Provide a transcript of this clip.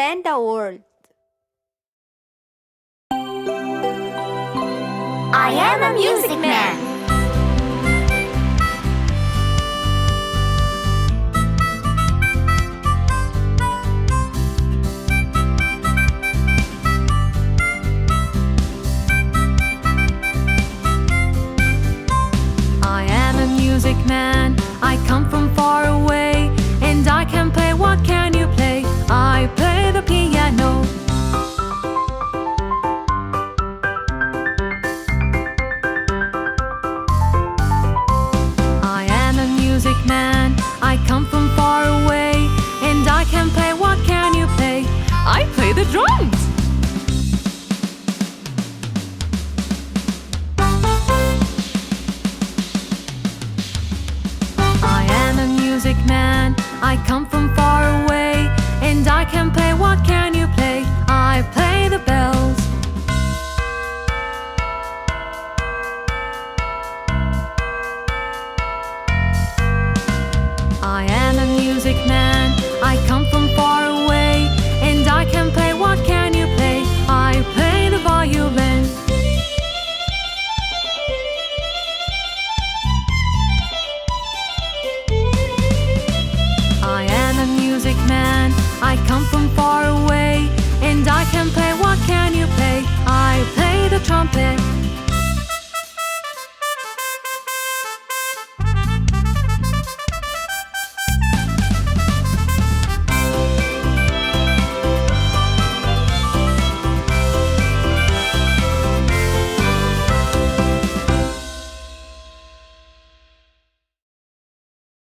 Panda World. I am a music man. I am a music man. I come from far away, and I can play. What can you play? I play the piano. I am a music man. I come from far away, and I can play. What can you play? I play the drums. I am a music man. I come from far away, and I can play. What can you play? I play the bells. I am a music man. I come from far away, and I can play. What can you play? I play the violin. I am a music man. I come from far away, and I can play. What can you play? I play the trumpet.